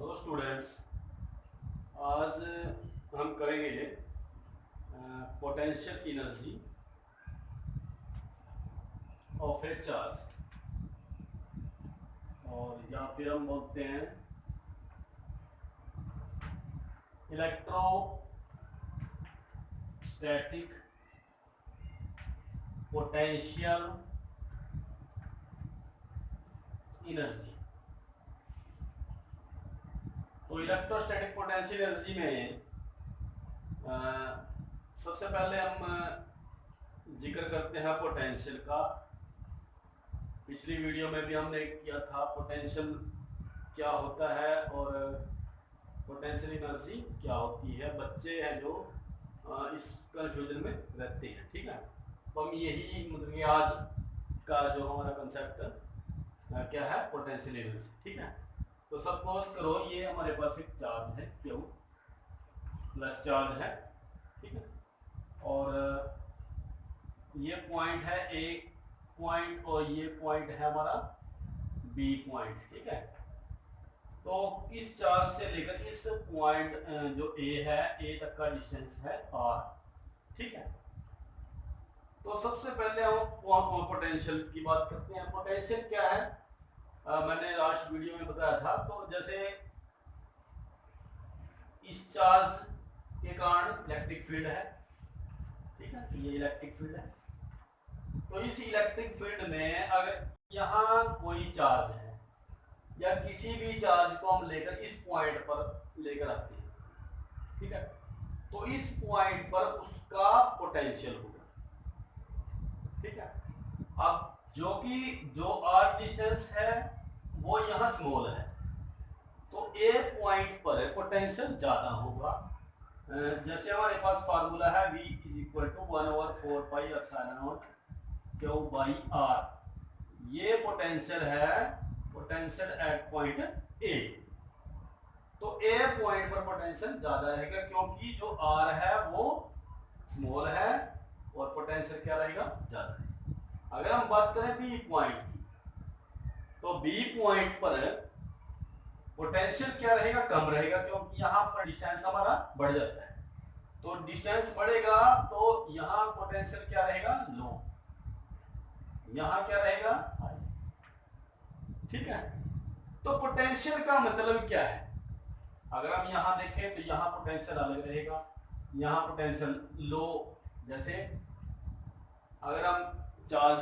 Hello students, आज हम करेंगे potential energy of A charge, और या फिर हम बोलते हैं इलेक्ट्रोस्टैटिक पोटेंशियल एनर्जी। तो इलेक्ट्रोस्टैटिक पोटेंशियल एनर्जी में सबसे पहले हम जिक्र करते हैं पोटेंशियल का। पिछली वीडियो में भी हमने किया था पोटेंशियल क्या होता है और पोटेंशियल एनर्जी क्या होती है। बच्चे हैं जो इस कंफ्यूजन में रहते हैं, ठीक है। तो हम यही मतलब कि आज का जो हमारा कंसेप्ट क्या है, पोटेंशियल एनर्जी, ठीक है। तो सपोज करो ये हमारे पास एक चार्ज है, क्यू प्लस चार्ज है, ठीक है। और ये पॉइंट है ए पॉइंट और ये पॉइंट है हमारा बी पॉइंट, ठीक है। तो इस चार्ज से लेकर इस पॉइंट जो ए है, ए तक का डिस्टेंस है आर, ठीक है। तो सबसे पहले हम पोटेंशियल की बात करते हैं। पोटेंशियल क्या है, मैंने लास्ट वीडियो में बताया था। तो जैसे इस चार्ज के कारण इलेक्ट्रिक फील्ड है, ठीक है, ये इलेक्ट्रिक फील्ड है। तो इस इलेक्ट्रिक फील्ड में अगर यहाँ कोई चार्ज है या किसी भी चार्ज को हम लेकर इस पॉइंट पर लेकर आते हैं, ठीक है, तो इस पॉइंट पर उसका पोटेंशियल होगा, ठीक है। अब जो आर डिस्टेंस है वो यहाँ स्मॉल है, तो ए पॉइंट पर पोटेंशियल ज्यादा होगा। जैसे हमारे पास फार्मूला है V = 1/4πε0 क्यू बाई आर। ये पोटेंशियल है, पोटेंशियल एट पॉइंट ए। तो ए पॉइंट पर पोटेंशियल ज्यादा रहेगा क्योंकि जो आर है वो स्मॉल है और पोटेंशियल क्या रहेगा, ज्यादा रहेगा। अगर हम बात करें बी पॉइंट की, तो बी पॉइंट पर पोटेंशियल क्या रहेगा, कम रहेगा, क्योंकि यहाँ पर डिस्टेंस हमारा बढ़ जाता है। तो डिस्टेंस बढ़ेगा तो यहाँ पोटेंशियल क्या रहेगा, लो, यहाँ क्या रहेगा, हाई, ठीक है। तो पोटेंशियल का मतलब क्या है, अगर हम यहाँ देखें तो यहाँ पोटेंशियल अलग रहेगा, यहाँ पोटेंशियल लो। जैसे अगर हम चार्ज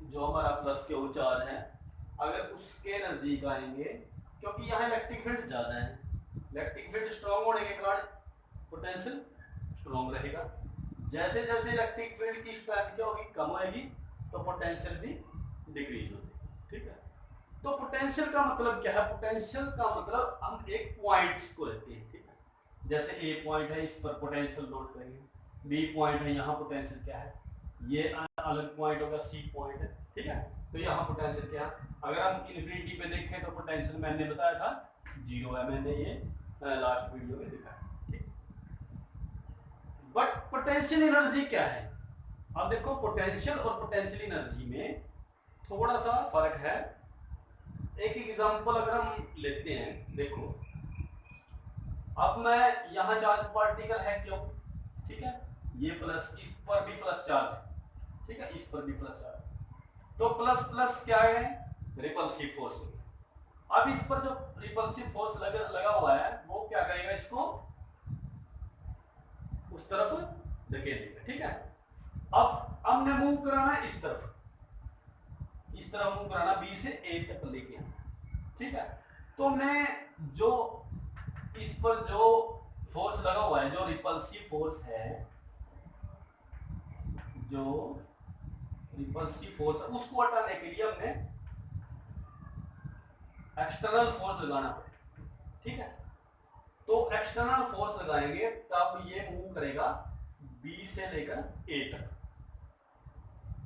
जो हमारा प्लस क्यू चार्ज है, अगर उसके नजदीक आएंगे, क्योंकि यहाँ इलेक्ट्रिक फील्ड ज्यादा है, इलेक्ट्रिक फील्ड स्ट्रॉन्ग होने के कारण पोटेंशियल स्ट्रॉन्ग रहेगा। जैसे जैसे इलेक्ट्रिक फील्ड की स्ट्रेंथ क्या होगी, कम होगी, तो पोटेंशियल भी डिक्रीज होगी, ठीक है। तो पोटेंशियल का मतलब क्या है, पोटेंशियल का मतलब हम एक पॉइंट्स को लेते हैं, ठीक है। जैसे ए पॉइंट है, इस पर पोटेंशियल नोट करेंगे, बी पॉइंट है, यहाँ पोटेंशियल क्या है, ये अलग पॉइंट होगा, सी पॉइंट है, ठीक है। तो यहाँ पोटेंशियल क्या है, अगर हम इन्फिनिटी पे देखें तो पोटेंशियल मैंने बताया था 0 है, मैंने ये लास्ट वीडियो में दिखाया, ठीक। बट पोटेंशियल एनर्जी क्या है, अब देखो पोटेंशियल और पोटेंशियल एनर्जी में थोड़ा सा फर्क है। एक एग्जांपल अगर हम लेते हैं, देखो अब मैं यहाँ चार्ज पार्टिकल है क्यों, ठीक है, ये प्लस, इस पर भी प्लस चार्ज है, ठीक है, इस पर भी प्लस चार्ज। तो प्लस प्लस क्या है, रिपल्सिव फोर्स। अब इस पर जो रिपल्सिव फोर्स लगा हुआ है वो क्या करेगा, इसको उस तरफ धकेलेगा, ठीक है। अब हमने मूव कराना है इस तरफ मूव कराना, बी से ए तक लेके आना, ठीक है। तो हमने जो इस पर जो फोर्स लगा हुआ है, जो रिपल्सिव फोर्स है, जो रिपल्सिव फोर्स है, उसको हटाने के लिए हमने एक्सटर्नल फोर्स लगाना पड़ेगा, ठीक है। तो एक्सटर्नल फोर्स लगाएंगे तब ये मूव करेगा बी से लेकर ए तक।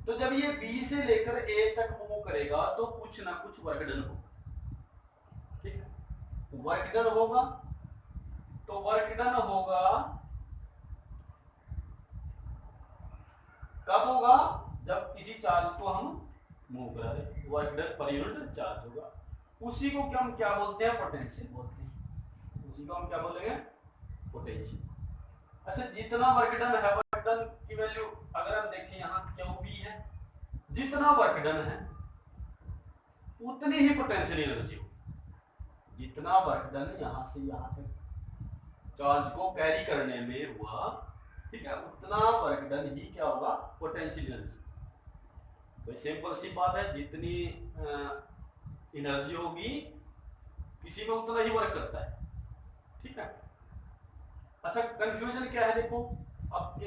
तो जब ये बी से लेकर ए तक मूव करेगा तो कुछ ना कुछ वर्क डन होगा, ठीक है। वर्क डन होगा, तो वर्क डन होगा कब होगा, जब किसी चार्ज को हम मूव करा रहे, work done per unit charge होगा। उसी को क्या हम क्या बोलते हैं, पोटेंशियल बोलते हैं। उसी को हम क्या बोलेंगे, पोटेंशियल। अच्छा, जितना वर्क डन है, वर्क डन की वैल्यू अगर हम देखें यहाँ क्यू बी है, जितना वर्क डन है उतनी ही पोटेंशियल एनर्जी हो। जितना वर्क डन यहाँ से यहाँ तक चार्ज को कैरी करने में हुआ, ठीक है, उतना वर्क डन ही क्या होगा, पोटेंशियल एनर्जी। भाई सिंपल सी बात है, जितनी एनर्जी होगी किसी में उतना ही वर्क करता है, ठीक है। अच्छा, कंफ्यूजन क्या है, देखो अब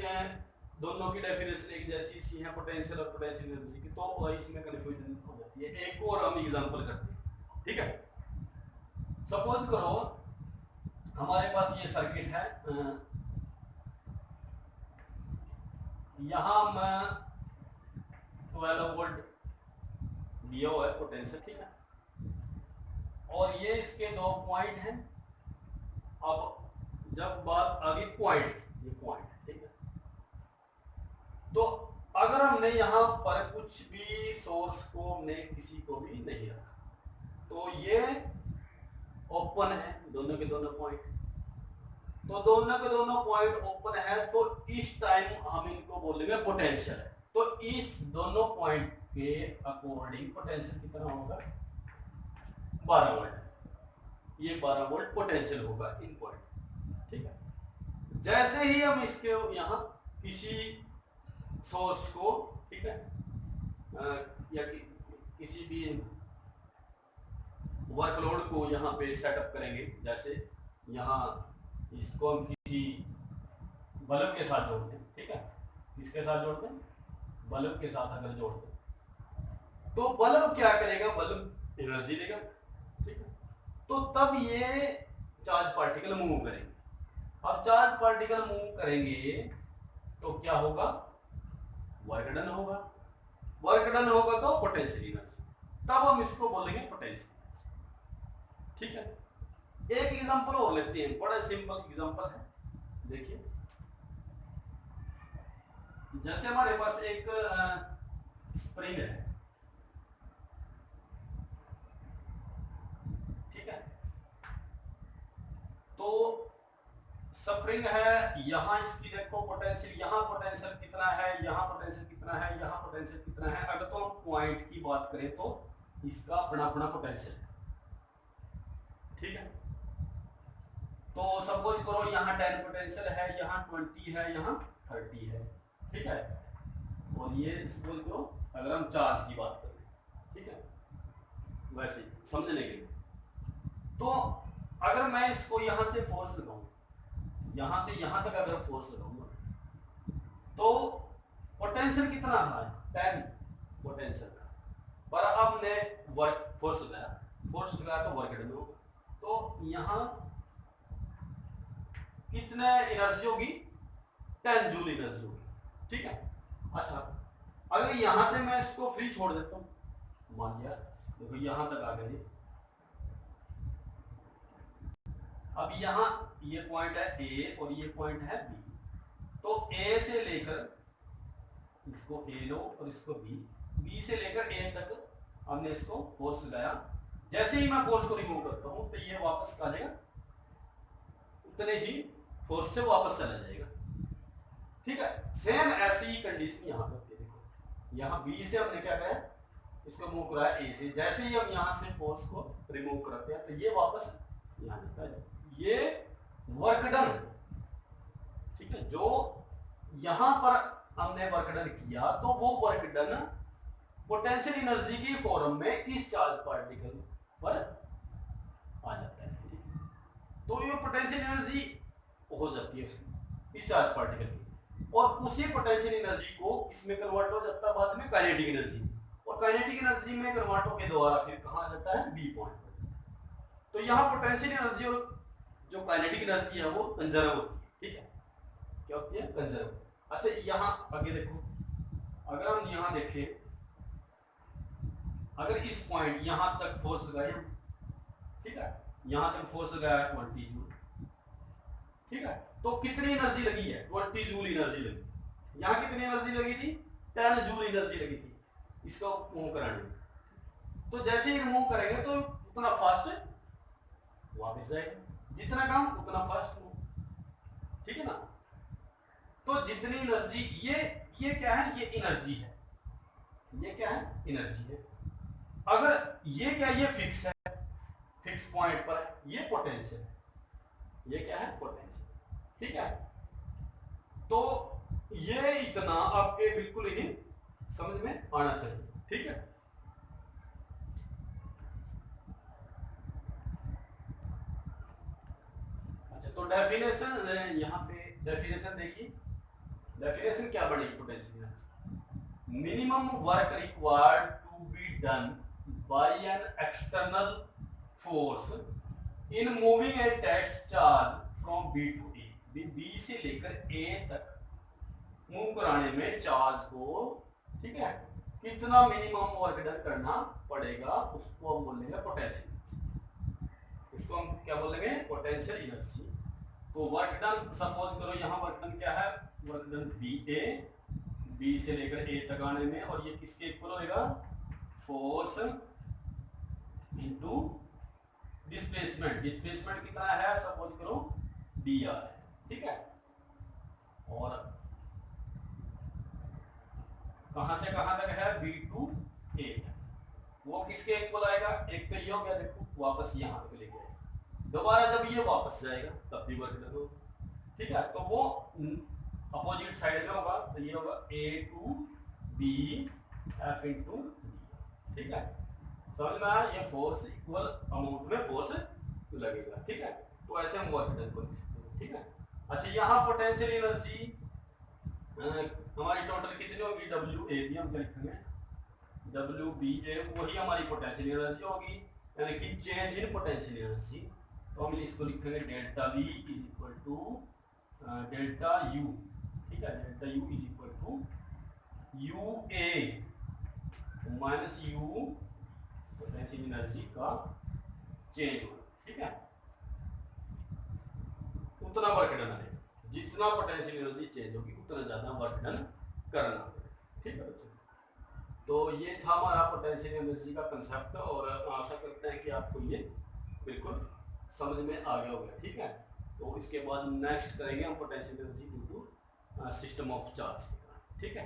दोनों की डेफिनेशन एक जैसी सी है, पोटेंशियल और पोटेंशियल एनर्जी की, तो इसमें कंफ्यूजन हो जाती है। एक और हम एग्जांपल करते हैं, ठीक है। सपोज करो हमारे पास ये सर्किट है, यहां मैं 12 वोल्ट दिया हुआ है पोटेंशियल, ठीक है, और ये इसके 2 पॉइंट हैं। अब जब बात आ गई पॉइंट, ये पॉइंट, ठीक है, तो अगर हमने यहाँ पर कुछ भी सोर्स को हमने किसी को भी नहीं रखा, तो ये ओपन है, दोनों के दोनों पॉइंट, तो दोनों के दोनों पॉइंट ओपन है, तो इस टाइम हम इनको बोलेंगे पोटेंशियल है। तो इस दोनों पॉइंट के अकॉर्डिंग पोटेंशियल कितना होगा, 12 वोल्ट। ये 12 वोल्ट पोटेंशियल होगा इन पॉइंट, ठीक है। जैसे ही हम इसके यहाँ किसी सोर्स को, ठीक है, या किसी भी वर्कलोड को यहाँ पे सेटअप करेंगे, जैसे यहाँ इसको हम किसी बल्ब के साथ जोड़ते हैं, ठीक है, किसके साथ जोड़ते हैं, बल्ब के साथ अगर जोड़ते हैं, तो बल्ब क्या करेगा, बल्ब एनर्जी देगा, ठीक है। तो तब ये चार्ज पार्टिकल मूव करेंगे। अब चार्ज पार्टिकल मूव करेंगे तो क्या होगा, वर्क डन होगा। वर्क डन होगा तो पोटेंशियल एनर्जी, तब हम इसको बोलेंगे पोटेंशियल एनर्जी, ठीक है। एक एग्जांपल और लेते हैं, बड़ा सिंपल एग्जांपल है, देखिए। जैसे हमारे पास एक स्प्रिंग है, ठीक है, तो स्प्रिंग है, यहां इसकी देखो पोटेंशियल, यहां पोटेंशियल कितना है, यहां पोटेंशियल कितना है, यहां पोटेंशियल कितना है। अगर तो हम पॉइंट की बात करें तो इसका अपना अपना पोटेंशियल है, ठीक है। तो सपोज करो यहाँ 10 पोटेंशियल है, यहाँ 20 है, यहाँ 30 है, ठीक है। और ये सपोज करो अगर हम चार्ज की बात करें, ठीक है, वैसे समझने के लिए, तो अगर मैं इसको यहाँ से फोर्स लगाऊं, यहां से यहां तक अगर फोर्स लगाऊंगा, तो पोटेंशियल कितना था, 10 पोटेंशियल था, पर अब हमने वर्क फोर्स लगाया तो वर्क डन होगा। तो यहां कितने एनर्जी होगी, 10 जूल एनर्जी होगी, ठीक है। अच्छा, अगर यहां से मैं इसको फ्री छोड़ देता हूं, मान लिया देखो यहां तक आ गए, अब यहाँ ये पॉइंट है ए और ये पॉइंट है बी, तो ए से लेकर इसको ए लो और इसको बी से लेकर ए तक हमने इसको फोर्स लगाया। जैसे ही मैं फोर्स को रिमूव करता हूं तो ये वापस आ जाएगा, उतने ही फोर्स से वापस चला जाएगा, ठीक है। सेम ऐसी ही कंडीशन यहाँ पर, देखो यहाँ बी से हमने क्या किया, इसको मूव कराया ए से, जैसे ही हम यहाँ से फोर्स को रिमूव करते हैं तो ये वापस यहाँ निकल जाए, ये वर्क डन, ठीक है। जो यहां पर हमने वर्क डन किया तो वो वर्क डन पोटेंशियल एनर्जी की फॉर्म में इस चार्ज पार्टिकल पर आ जाता है, तो ये पोटेंशियल एनर्जी हो जाती है इस चार्ज पार्टिकल की, और उसी पोटेंशियल एनर्जी को इसमें कन्वर्ट हो जाता है बाद में काइनेटिक एनर्जी, और काइनेटिक एनर्जी में कन्वर्ट होकर दोबारा फिर कहां आ जाता है, बी पॉइंट पर। तो यहाँ पोटेंशियल एनर्जी और जो काइनेटिक एनर्जी है वो कंजर्व होती है, ठीक है, क्या होती है, कंजर्व। अच्छा, यहाँ आगे देखो, अगर हम यहाँ देखें, अगर इस पॉइंट यहाँ तक फोर्स लगाए, ठीक है, यहाँ तक फोर्स लगाया 20 जूल, ठीक है, तो कितनी एनर्जी लगी है, 20 जूल एनर्जी लगी। यहाँ कितनी एनर्जी लगी थी, 10 जूल एनर्जी लगी थी इसको मूव कराने में। तो जैसे ही मूव करेंगे तो उतना फास्ट वापस जाएगा, जितना कम उतना फास्ट मूव, ठीक है ना। तो जितनी एनर्जी ये क्या है, ये एनर्जी है, ये क्या है, एनर्जी है। अगर ये क्या, ये फिक्स है, फिक्स पॉइंट पर है, ये पोटेंशियल है, ये क्या है, पोटेंशियल, ठीक है। तो ये इतना आपके बिल्कुल ही समझ में आना चाहिए, ठीक है। अच्छा, तो डेफिनेशन यहाँ पे डेफिनेशन देखिए, डेफिनेशन क्या बनेगी potential energy, minimum work required to be done by an external force in moving a test charge from B to A, B से लेकर ए तक मूव कराने में चार्ज को, ठीक है, कितना मिनिमम वर्क डन करना पड़ेगा, उसको हम बोलेंगे पोटेंशियल एनर्जी, उसको हम क्या बोलेंगे, पोटेंशियल एनर्जी। तो वर्क डन सपोज करो, यहाँ वर्क डन क्या है, वर्क डन बी से लेकर ए तक आने में, और ये किसके इक्वल होएगा, फोर्स इनटू डिस्प्लेसमेंट, डिस्प्लेसमेंट कितना है, सपोज करो डी आर है, ठीक है। और कहां से कहां तक है, बी टू ए, वो किसके इक्वल आएगा, एक तो ये हो गया, देखो वापस यहाँ पे लेके आएगा, दोबारा जब ये वापस जाएगा तब भी वर्क डन होगा, ठीक है। तो वो अपोजिट साइड में होगा, तो ये होगा A to B F into D, ठीक है, समझ में आया, ये फोर्स इक्वल अमाउंट में फोर्स लगेगा, ठीक है। तो ऐसे हम वर्क डन को लिख सकते हैं, ठीक है। अच्छा, यहाँ पोटेंशियल एनर्जी हमारी टोटल कितनी होगी, डब्ल्यू ए भी हम लिखेंगे, डब्ल्यू बी ए वही हमारी पोटेंशियल एनर्जी होगी, यानी कि चेंज इन पोटेंशियल एनर्जी। तो हम इसको लिखेंगे delta V is equal to delta U, ठीक है, delta U is equal to U A minus U potential energy का चेंज होगा, ठीक है। उतना वर्क डन आएगा, जितना पोटेंशियल एनर्जी चेंज होगी उतना ज्यादा वर्क डन करना होगा, ठीक है बच्चों। तो ये था हमारा पोटेंशियल एनर्जी का कंसेप्ट, और आशा करते हैं कि आपको ये बिल्कुल समझ में आ गया होगा, ठीक है। तो इसके बाद नेक्स्ट करेंगे हम potential energy due to system of charge, ठीक है।